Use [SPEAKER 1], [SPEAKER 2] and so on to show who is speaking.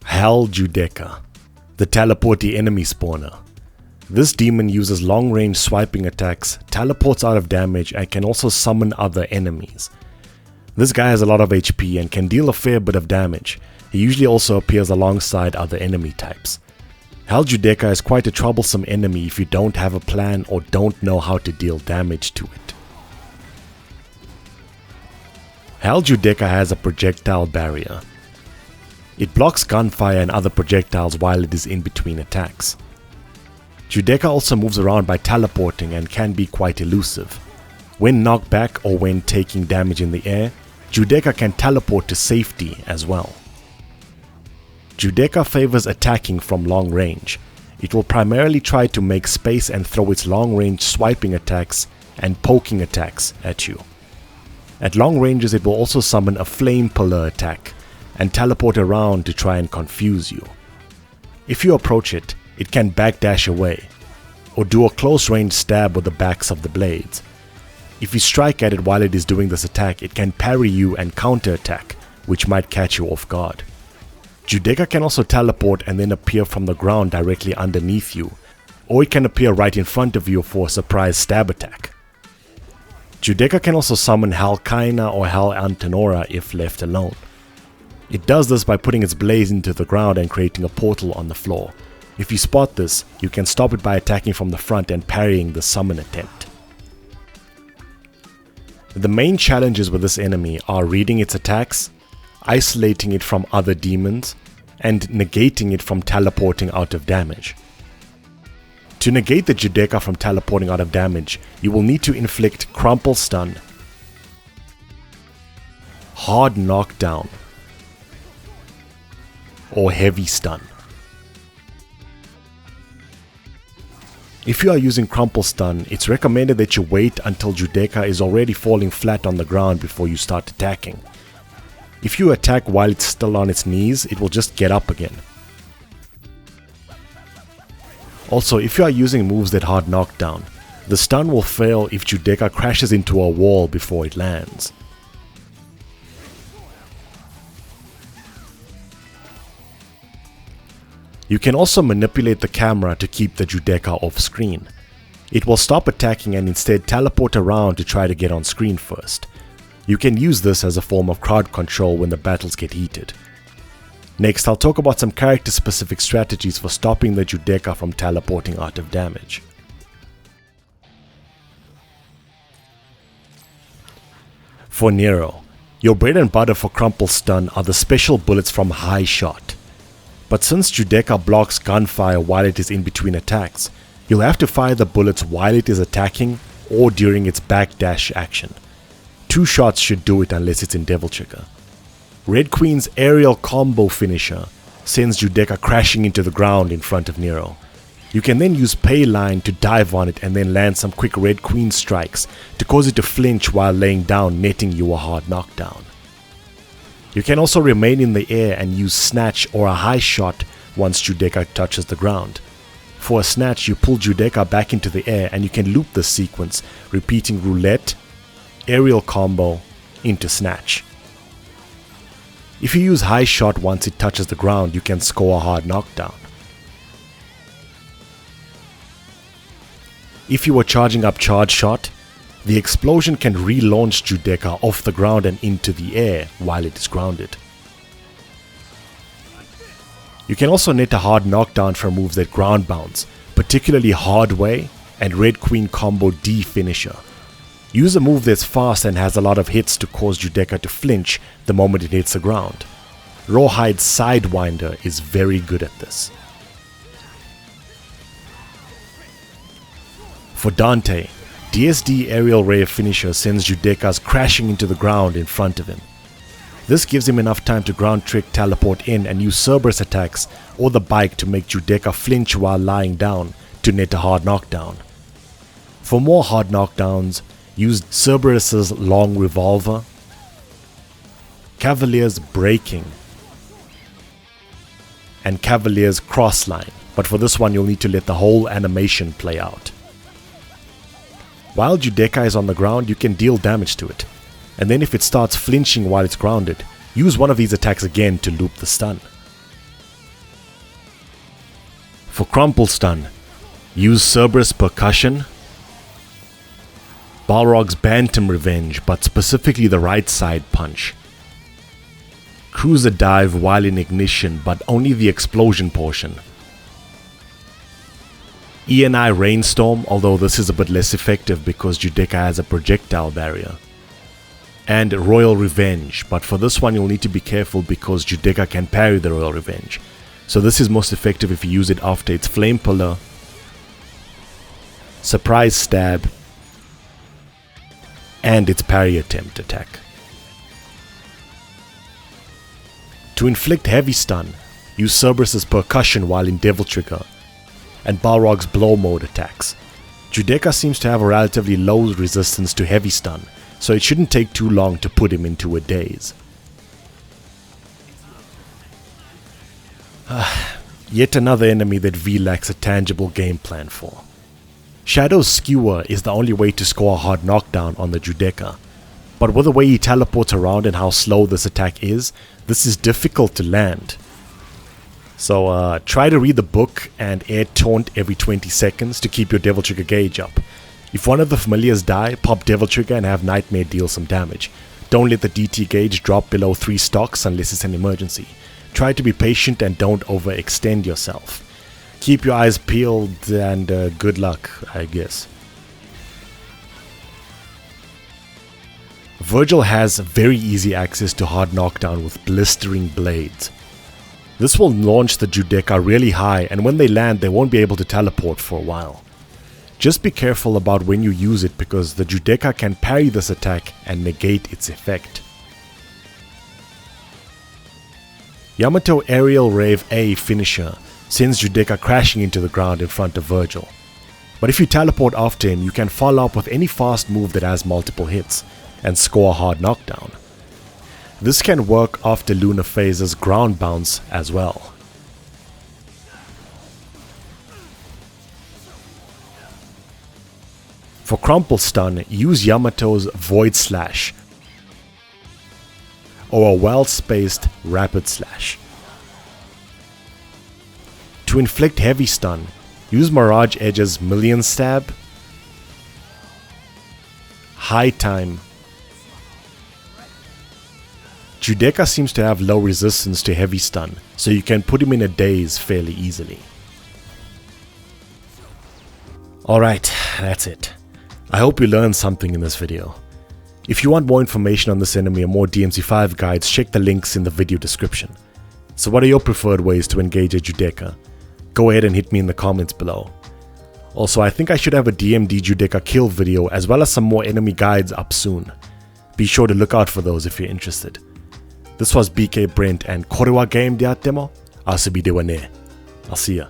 [SPEAKER 1] Judecca, the teleporty enemy spawner. This demon uses long-range swiping attacks, teleports out of damage, and can also summon other enemies. This guy has a lot of HP and can deal a fair bit of damage. He usually also appears alongside other enemy types. Judecca is quite a troublesome enemy if you don't have a plan or don't know how to deal damage to it. Judecca has a projectile barrier. It blocks gunfire and other projectiles while it is in between attacks. Judecca also moves around by teleporting and can be quite elusive. When knocked back or when taking damage in the air, Judecca can teleport to safety as well. Judecca favors attacking from long range. It will primarily try to make space and throw its long range swiping attacks and poking attacks at you. At long ranges, it will also summon a flame pillar attack and teleport around to try and confuse you. If you approach it, it can backdash away or do a close range stab with the backs of the blades. If you strike at it while it is doing this attack, it can parry you and counter attack, which might catch you off guard. Judecca can also teleport and then appear from the ground directly underneath you, or it can appear right in front of you for a surprise stab attack. Judecca can also summon Kaina or Antenora if left alone. It does this by putting its blaze into the ground and creating a portal on the floor. If you spot this, you can stop it by attacking from the front and parrying the summon attempt. The main challenges with this enemy are reading its attacks, isolating it from other demons, and negating it from teleporting out of damage. To negate the Judecca from teleporting out of damage, you will need to inflict Crumple Stun, Hard Knockdown, or Heavy Stun. If you are using Crumple Stun, it's recommended that you wait until Judecca is already falling flat on the ground before you start attacking. If you attack while it's still on its knees, it will just get up again. Also, if you are using moves that hard knockdown, the stun will fail if Judecca crashes into a wall before it lands. You can also manipulate the camera to keep the Judecca off screen. It will stop attacking and instead teleport around to try to get on screen first. You can use this as a form of crowd control when the battles get heated. Next, I'll talk about some character-specific strategies for stopping the Judecca from teleporting out of damage. For Nero, your bread and butter for Crumple Stun are the special bullets from High Shot. But since Judecca blocks gunfire while it is in between attacks, you'll have to fire the bullets while it is attacking or during its backdash action. 2 shots should do it unless it's in Devil Trigger. Red Queen's aerial combo finisher sends Judecca crashing into the ground in front of Nero. You can then use Pay Line to dive on it and then land some quick Red Queen strikes to cause it to flinch while laying down, netting you a hard knockdown. You can also remain in the air and use Snatch or a High Shot once Judecca touches the ground. For a Snatch, you pull Judecca back into the air and you can loop this sequence, repeating Roulette, aerial combo, into Snatch. If you use High Shot once it touches the ground, you can score a hard knockdown. If you are charging up Charge Shot, the explosion can relaunch Judecca off the ground and into the air while it is grounded. You can also net a hard knockdown from moves that ground bounce, particularly Hard Way and Red Queen combo D finisher. Use a move that's fast and has a lot of hits to cause Judecca to flinch the moment it hits the ground. Rawhide Sidewinder is very good at this. For Dante, DSD Aerial Ray finisher sends Judecca's crashing into the ground in front of him. This gives him enough time to ground trick, teleport in, and use Cerberus attacks or the bike to make Judecca flinch while lying down to net a hard knockdown. For more hard knockdowns, use Cerberus's Long Revolver, Cavalier's Breaking, and Cavalier's Crossline, but for this one you'll need to let the whole animation play out. While Judecca is on the ground, you can deal damage to it, and then if it starts flinching while it's grounded, use one of these attacks again to loop the stun. For crumple stun, use Cerberus Percussion, Balrog's Bantam Revenge, but specifically the right side punch. Cruiser Dive while in ignition, but only the explosion portion. ENI Rainstorm, although this is a bit less effective because Judecca has a projectile barrier. And Royal Revenge, but for this one you'll need to be careful because Judecca can parry the Royal Revenge. So this is most effective if you use it after its Flame Pillar, Surprise Stab, and its parry attempt attack. To inflict heavy stun, use Cerberus's Percussion while in Devil Trigger, and Balrog's Blow Mode attacks. Judecca seems to have a relatively low resistance to heavy stun, so it shouldn't take too long to put him into a daze. Yet another enemy that V lacks a tangible game plan for. Shadow's Skewer is the only way to score a hard knockdown on the Judecca, but with the way he teleports around and how slow this attack is, this is difficult to land. So try to read the book and air taunt every 20 seconds to keep your Devil Trigger gauge up. If one of the familiars die, pop Devil Trigger and have Nightmare deal some damage. Don't let the DT gauge drop below 3 stocks unless it's an emergency. Try to be patient and don't overextend yourself. Keep your eyes peeled and good luck, I guess. Vergil has very easy access to hard knockdown with Blistering Blades. This will launch the Judecca really high, and when they land they won't be able to teleport for a while. Just be careful about when you use it because the Judecca can parry this attack and negate its effect. Yamato Aerial Rave A finisher sends Judecca crashing into the ground in front of Vergil. But if you teleport after him, you can follow up with any fast move that has multiple hits and score a hard knockdown. This can work after Lunar Phase's ground bounce as well. For crumple stun, use Yamato's Void Slash or a well-spaced Rapid Slash. To inflict heavy stun, use Mirage Edge's Million Stab, High Time. Judecca seems to have low resistance to heavy stun, so you can put him in a daze fairly easily. Alright, that's it. I hope you learned something in this video. If you want more information on this enemy and more DMC5 guides, check the links in the video description. So what are your preferred ways to engage a Judecca? Go ahead and hit me in the comments below. Also, I think I should have a DMD Judecca kill video as well as some more enemy guides up soon. Be sure to look out for those if you're interested. This was BK Brent and Korewa Game Diatemo. I'll see ya.